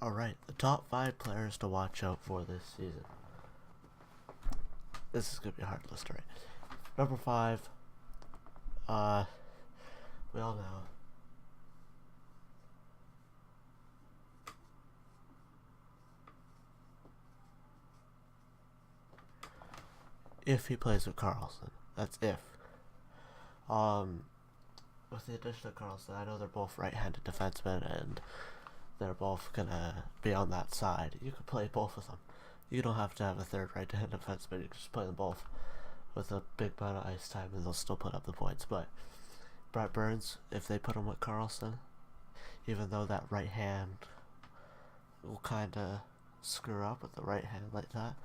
Alright, the top 5 players to watch out for this season. This is going to be a hard list, right? Number 5, we all know. If he plays with Carlson. That's if. With the addition of Carlson, I know they're both right-handed defensemen and they're both gonna be on that side. You could play both of them. You don't have to have a third right-handed defenseman. You can just play them both with a big amount of ice time, and they'll still put up the points. But Brent Burns, if they put him with Carlson, even though that right hand will kind of screw up with the right hand like that,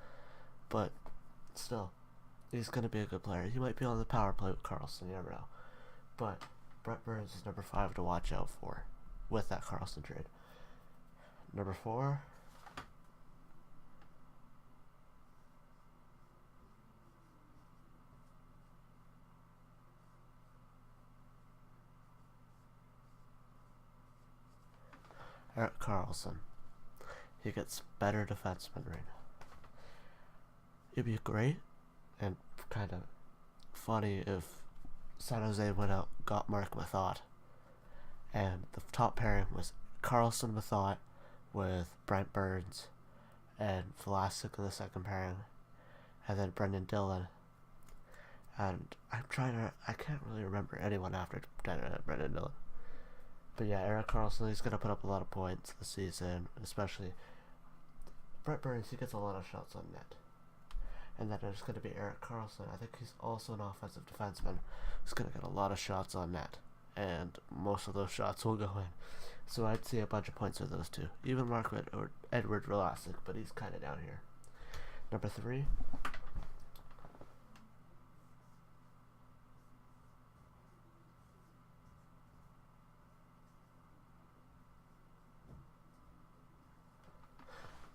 but still, he's gonna be a good player. He might be on the power play with Carlson. You never know. But Brent Burns is number 5 to watch out for with that Carlson trade. Number 4, Erik Karlsson. He gets better defenseman right now. It'd be great and kind of funny if San Jose went out got Mark Mathot, and the top pairing was Karlsson Mathot with Brent Burns and Vlasic in the second pairing, and then Brendan Dillon. And I can't really remember anyone after Brendan Dillon. But yeah, Erik Karlsson, he's going to put up a lot of points this season, especially Brent Burns, he gets a lot of shots on net. And then there's going to be Erik Karlsson. I think he's also an offensive defenseman who's going to get a lot of shots on net. And most of those shots will go in. So I'd see a bunch of points with those two. Even Edward Vlasic, but he's kind of down here. Number 3.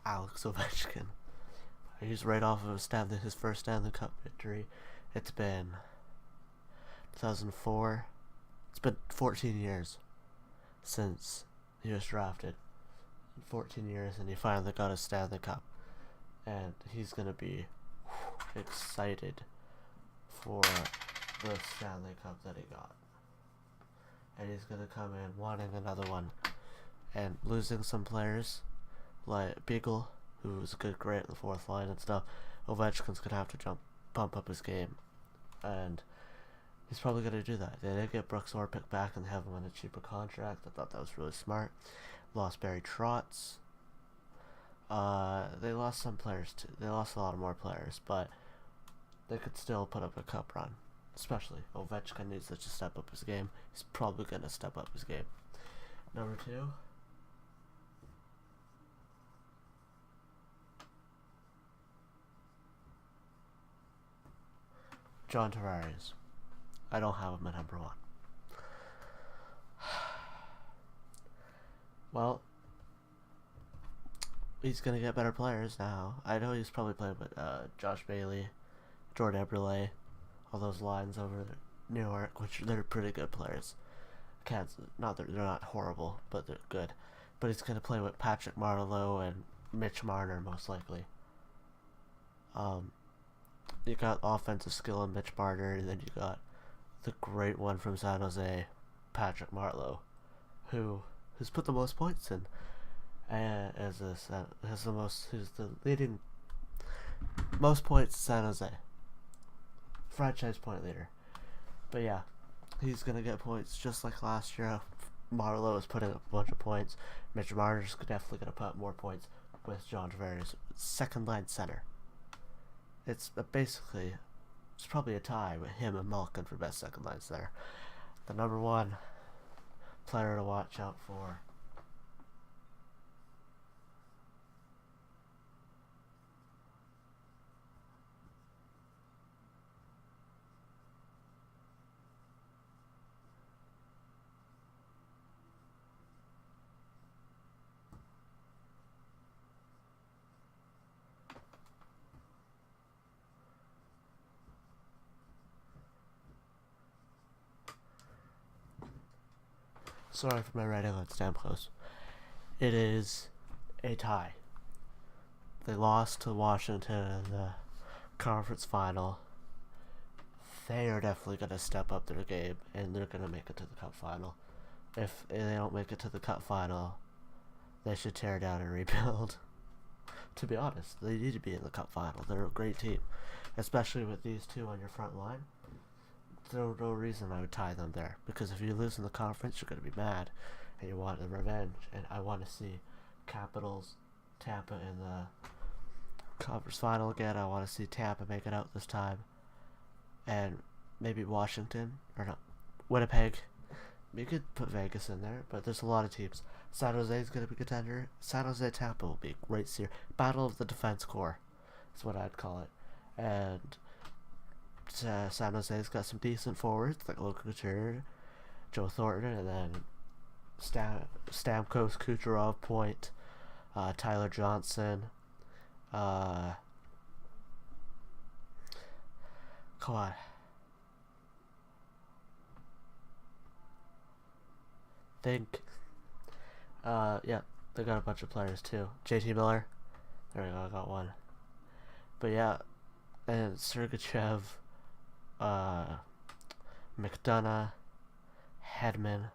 Alex Ovechkin. He's right off of his first Stanley Cup victory. It's been 2004. It's been 14 years since he was drafted. 14 years, and he finally got a Stanley Cup. And he's going to be excited for the Stanley Cup that he got. And he's going to come in wanting another one. And losing some players like Beagle, who's great at the fourth line and stuff. Ovechkin's gonna have to bump up his game, and he's probably gonna do that. They did get Brooks Orpik back and have him on a cheaper contract. I thought that was really smart. Lost Barry Trotz. They lost some players too. They lost a lot of more players, but they could still put up a cup run. Especially Ovechkin needs to just step up his game. He's probably gonna step up his game. Number 2. John Tavares. I don't have him at number 1. Well, he's gonna get better players now. I know he's probably playing with Josh Bailey, Jordan Eberle, all those lines over New York, which they're pretty good players. They're not horrible, but they're good. But he's gonna play with Patrick Marleau and Mitch Marner most likely. You got offensive skill in Mitch Marner, and then you got the great one from San Jose, Patrick Marleau, who's put the most points in, and who's the leading most points in San Jose, franchise point leader. But yeah, he's gonna get points just like last year. Marleau is putting up a bunch of points. Mitch Marner's definitely gonna put up more points with John Tavares, second line center. It's probably a tie with him and Malkin for best second lines there. The number 1 player to watch out for. Sorry for my writing on Stamkos. It is a tie. They lost to Washington in the conference final. They are definitely going to step up their game, and they're going to make it to the cup final. If they don't make it to the cup final, they should tear down and rebuild. To be honest, they need to be in the cup final. They're a great team, especially with these two on your front line. There's no reason I would tie them there, because if you lose in the conference, you're going to be mad, and you want the revenge. And I want to see Capitals, Tampa in the conference final again. I want to see Tampa make it out this time, and maybe Washington or not, Winnipeg. You could put Vegas in there, but there's a lot of teams. San Jose is going to be a contender. San Jose Tampa will be a great series. Battle of the Defense Corps is what I'd call it. And San Jose's got some decent forwards like Logan Couture, Joe Thornton, and then Stamkos, Kucherov, Point, Tyler Johnson, come on. Yeah, they got a bunch of players too. JT Miller, there we go, I got one. But yeah, and Sergachev, McDonough, Hedman,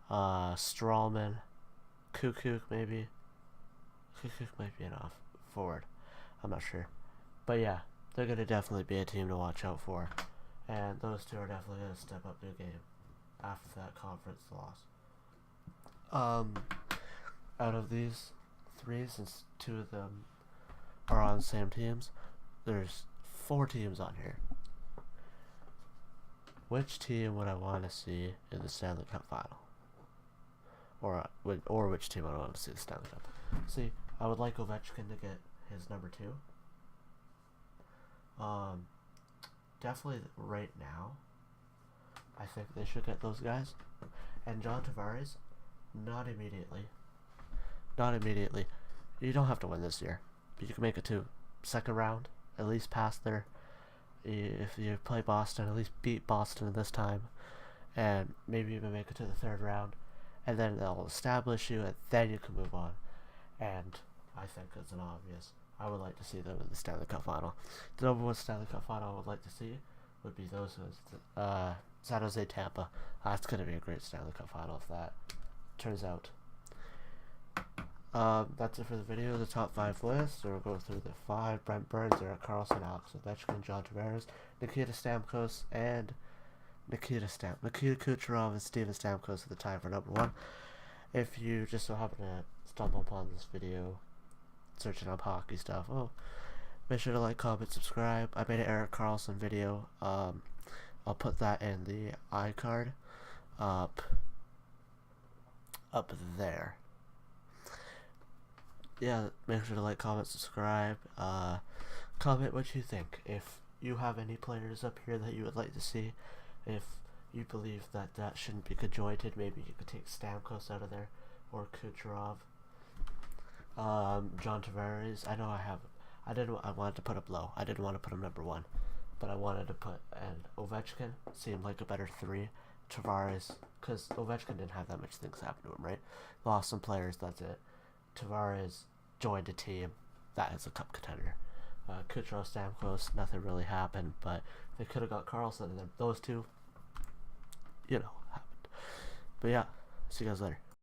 Strawman, Kukuk maybe. Kukuk might be an off forward, I'm not sure. But yeah, they're gonna definitely be a team to watch out for, and those two are definitely gonna step up their game after that conference loss. Out of these three, since two of them are on the same teams, there's 4 teams on here. Which team would I want to see in the Stanley Cup final? Or which team would I want to see in the Stanley Cup? See, I would like Ovechkin to get his number 2. Definitely right now, I think they should get those guys. And John Tavares, not immediately. Not immediately. You don't have to win this year, but you can make it to second round, at least past there. If you play Boston, at least beat Boston this time, and maybe even make it to the third round, and then they'll establish you, and then you can move on. And I think it's an obvious. I would like to see them in the Stanley Cup final. The number 1 Stanley Cup final I would like to see would be those San Jose Tampa. That's going to be a great Stanley Cup final if that turns out. That's it for the video. The top 5 list. We'll go through the 5. Brent Burns, Erik Karlsson, Alex Ovechkin, John Tavares, Nikita Stamkos, and Nikita Kucherov and Steven Stamkos at the time for number 1. If you just so happen to stumble upon this video searching up hockey stuff, make sure to like, comment, subscribe. I made an Erik Karlsson video. I'll put that in the iCard up there. Yeah, make sure to like, comment, subscribe. Comment what you think. If you have any players up here that you would like to see, if you believe that shouldn't be conjointed, maybe you could take Stamkos out of there, or Kucherov. John Tavares, I wanted to put him low. I didn't want to put him number 1, but I wanted to put, and Ovechkin seemed like a better 3. Tavares, because Ovechkin didn't have that much things happen to him, right? Lost some players, that's it. Tavares joined a team that is a cup contender. Kucherov, Stamkos, nothing really happened, but they could have got Karlsson, and then those two, happened. But yeah, see you guys later.